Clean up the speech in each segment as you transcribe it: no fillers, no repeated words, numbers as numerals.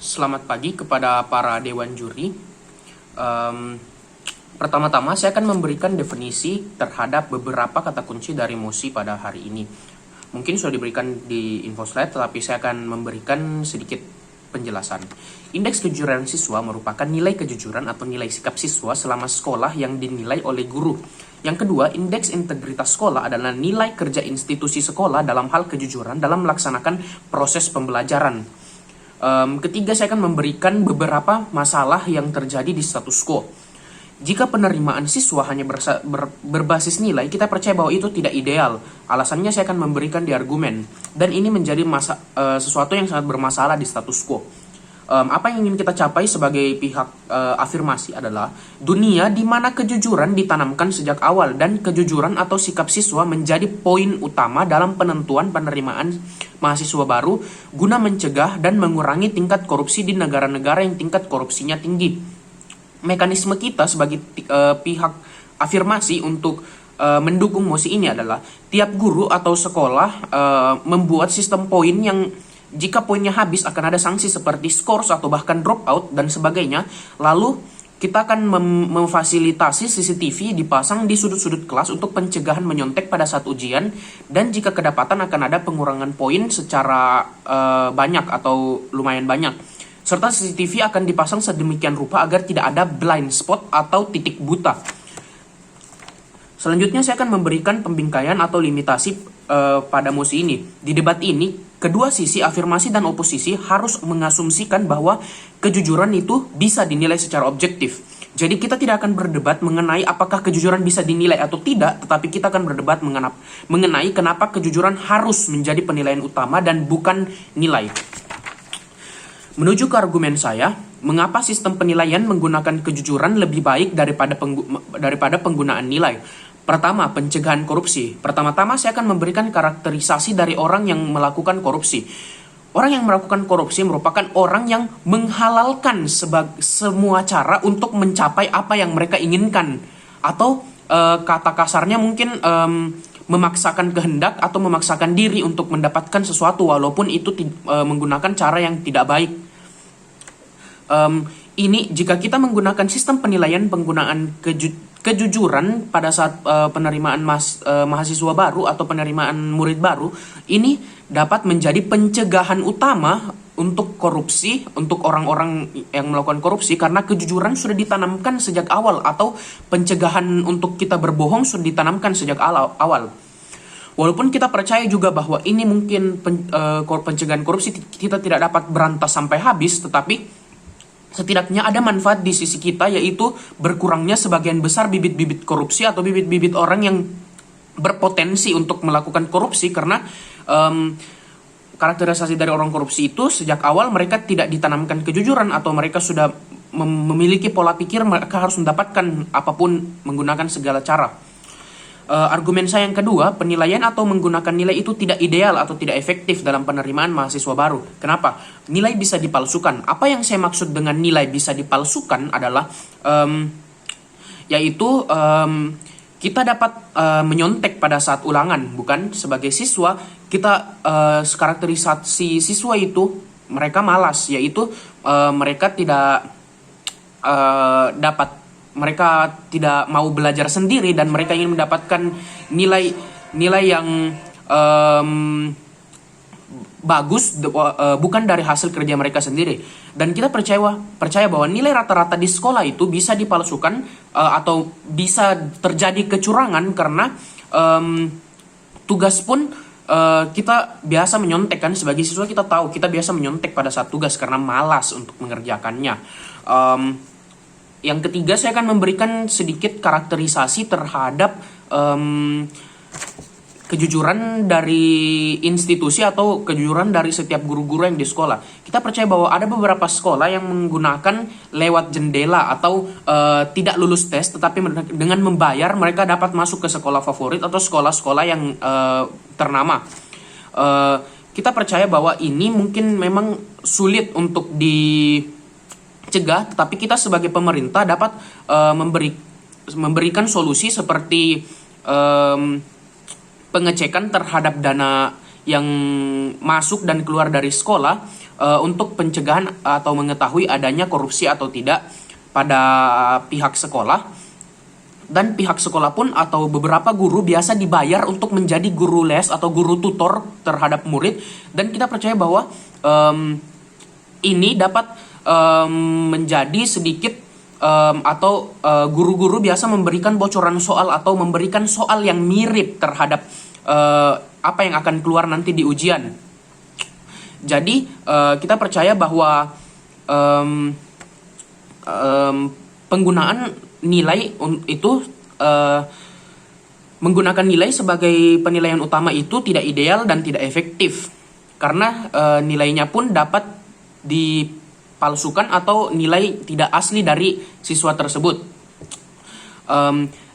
Selamat pagi kepada para dewan juri. Em, Pertama-tama saya akan memberikan definisi terhadap beberapa kata kunci dari MOSI pada hari ini. Mungkin sudah diberikan di info slide, tetapi saya akan memberikan sedikit penjelasan. Indeks kejujuran siswa merupakan nilai kejujuran atau nilai sikap siswa selama sekolah yang dinilai oleh guru. Yang kedua, indeks integritas sekolah adalah nilai kerja institusi sekolah dalam hal kejujuran dalam melaksanakan proses pembelajaran. Ketiga, saya akan memberikan beberapa masalah yang terjadi di status quo. Jika penerimaan siswa hanya berbasis nilai, kita percaya bahwa itu tidak ideal. Alasannya saya akan memberikan di argumen. Dan ini menjadi sesuatu yang sangat bermasalah di status quo. Apa yang ingin kita capai sebagai pihak afirmasi adalah dunia di mana kejujuran ditanamkan sejak awal dan kejujuran atau sikap siswa menjadi poin utama dalam penentuan penerimaan mahasiswa baru guna mencegah dan mengurangi tingkat korupsi di negara-negara yang tingkat korupsinya tinggi. Mekanisme kita sebagai pihak afirmasi untuk mendukung mosi ini adalah tiap guru atau sekolah membuat sistem poin yang jika poinnya habis akan ada sanksi seperti skors atau bahkan drop out dan sebagainya. Lalu kita akan memfasilitasi CCTV dipasang di sudut-sudut kelas untuk pencegahan menyontek pada saat ujian, dan jika kedapatan akan ada pengurangan poin secara banyak atau lumayan banyak. Serta CCTV akan dipasang sedemikian rupa agar tidak ada blind spot atau titik buta. Selanjutnya saya akan memberikan pembingkaian atau limitasi pada mosi ini. Di debat ini, kedua sisi afirmasi dan oposisi harus mengasumsikan bahwa kejujuran itu bisa dinilai secara objektif. Jadi kita tidak akan berdebat mengenai apakah kejujuran bisa dinilai atau tidak, tetapi kita akan berdebat mengenai kenapa kejujuran harus menjadi penilaian utama dan bukan nilai. Menuju ke argumen saya, mengapa sistem penilaian menggunakan kejujuran lebih baik daripada penggunaan nilai. Pertama, pencegahan korupsi. Pertama-tama saya akan memberikan karakterisasi dari orang yang melakukan korupsi. Orang yang melakukan korupsi merupakan orang yang menghalalkan semua cara untuk mencapai apa yang mereka inginkan. Atau kata kasarnya mungkin memaksakan kehendak atau memaksakan diri untuk mendapatkan sesuatu walaupun itu menggunakan cara yang tidak baik. Ini jika kita menggunakan sistem penilaian penggunaan kejujuran pada saat penerimaan mahasiswa baru atau penerimaan murid baru, ini dapat menjadi pencegahan utama untuk korupsi, untuk orang-orang yang melakukan korupsi, karena kejujuran sudah ditanamkan sejak awal, atau pencegahan untuk kita berbohong sudah ditanamkan sejak awal. Walaupun kita percaya juga bahwa ini mungkin pencegahan korupsi kita tidak dapat berantas sampai habis, tetapi setidaknya ada manfaat di sisi kita, yaitu berkurangnya sebagian besar bibit-bibit korupsi atau bibit-bibit orang yang berpotensi untuk melakukan korupsi, karena karakterisasi dari orang korupsi itu sejak awal mereka tidak ditanamkan kejujuran, atau mereka sudah memiliki pola pikir mereka harus mendapatkan apapun menggunakan segala cara. Argumen saya yang kedua, penilaian atau menggunakan nilai itu tidak ideal atau tidak efektif dalam penerimaan mahasiswa baru. Kenapa? Nilai bisa dipalsukan. Apa yang saya maksud dengan nilai bisa dipalsukan adalah yaitu kita dapat menyontek pada saat ulangan, bukan? Sebagai siswa, kita karakterisasi siswa itu mereka malas, yaitu mereka tidak mereka tidak mau belajar sendiri dan mereka ingin mendapatkan nilai yang bagus bukan dari hasil kerja mereka sendiri. Dan kita percaya bahwa nilai rata-rata di sekolah itu bisa dipalsukan atau bisa terjadi kecurangan, karena tugas pun kita biasa menyontek kan. Sebagai siswa kita tahu kita biasa menyontek pada saat tugas karena malas untuk mengerjakannya. Yang ketiga, saya akan memberikan sedikit karakterisasi terhadap kejujuran dari institusi atau kejujuran dari setiap guru-guru yang di sekolah. Kita percaya bahwa ada beberapa sekolah yang menggunakan lewat jendela atau tidak lulus tes, tetapi dengan membayar mereka dapat masuk ke sekolah favorit atau sekolah-sekolah yang ternama. Kita percaya bahwa ini mungkin memang sulit untuk dicegah, tetapi kita sebagai pemerintah dapat memberikan solusi seperti pengecekan terhadap dana yang masuk dan keluar dari sekolah untuk pencegahan atau mengetahui adanya korupsi atau tidak pada pihak sekolah. Dan pihak sekolah pun atau beberapa guru biasa dibayar untuk menjadi guru les atau guru tutor terhadap murid. Dan kita percaya bahwa ini dapat menjadi sedikit atau guru-guru biasa memberikan bocoran soal atau memberikan soal yang mirip terhadap apa yang akan keluar nanti di ujian. Jadi kita percaya bahwa penggunaan nilai itu menggunakan nilai sebagai penilaian utama itu tidak ideal dan tidak efektif, karena nilainya pun dapat dipalsukan atau nilai tidak asli dari siswa tersebut.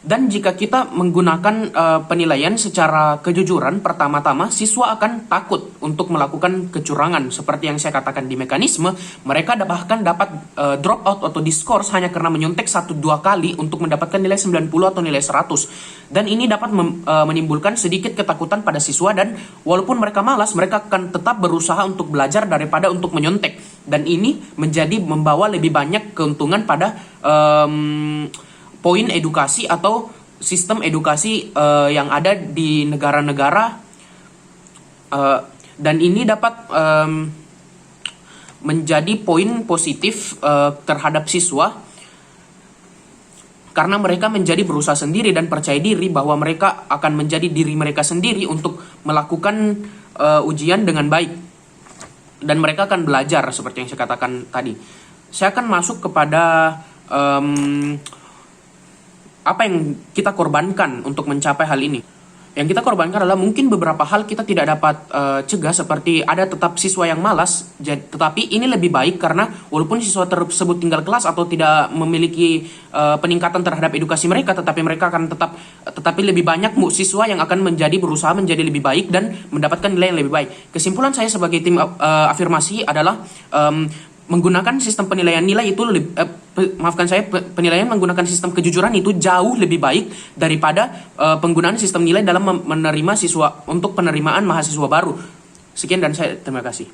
Dan jika kita menggunakan penilaian secara kejujuran, pertama-tama siswa akan takut untuk melakukan kecurangan. Seperti yang saya katakan di mekanisme, mereka bahkan dapat drop out atau diskors hanya karena menyontek 1-2 kali untuk mendapatkan nilai 90 atau nilai 100. Dan ini dapat menimbulkan sedikit ketakutan pada siswa, dan walaupun mereka malas, mereka akan tetap berusaha untuk belajar daripada untuk menyontek. Dan ini membawa lebih banyak keuntungan pada poin edukasi atau sistem edukasi yang ada di negara-negara, dan ini dapat menjadi poin positif terhadap siswa, karena mereka menjadi berusaha sendiri dan percaya diri bahwa mereka akan menjadi diri mereka sendiri untuk melakukan ujian dengan baik, dan mereka akan belajar seperti yang saya katakan tadi. Saya akan masuk kepada apa yang kita korbankan untuk mencapai hal ini. Yang kita korbankan adalah mungkin beberapa hal kita tidak dapat cegah, seperti ada tetap siswa yang malas. Tetapi ini lebih baik karena walaupun siswa tersebut tinggal kelas atau tidak memiliki peningkatan terhadap edukasi mereka, tetapi mereka akan tetapi lebih banyak siswa yang akan berusaha menjadi lebih baik dan mendapatkan nilai yang lebih baik. Kesimpulan saya sebagai tim afirmasi adalah menggunakan sistem penilaian nilai itu penilaian menggunakan sistem kejujuran itu jauh lebih baik daripada penggunaan sistem nilai dalam menerima siswa untuk penerimaan mahasiswa baru. Sekian dan saya terima kasih.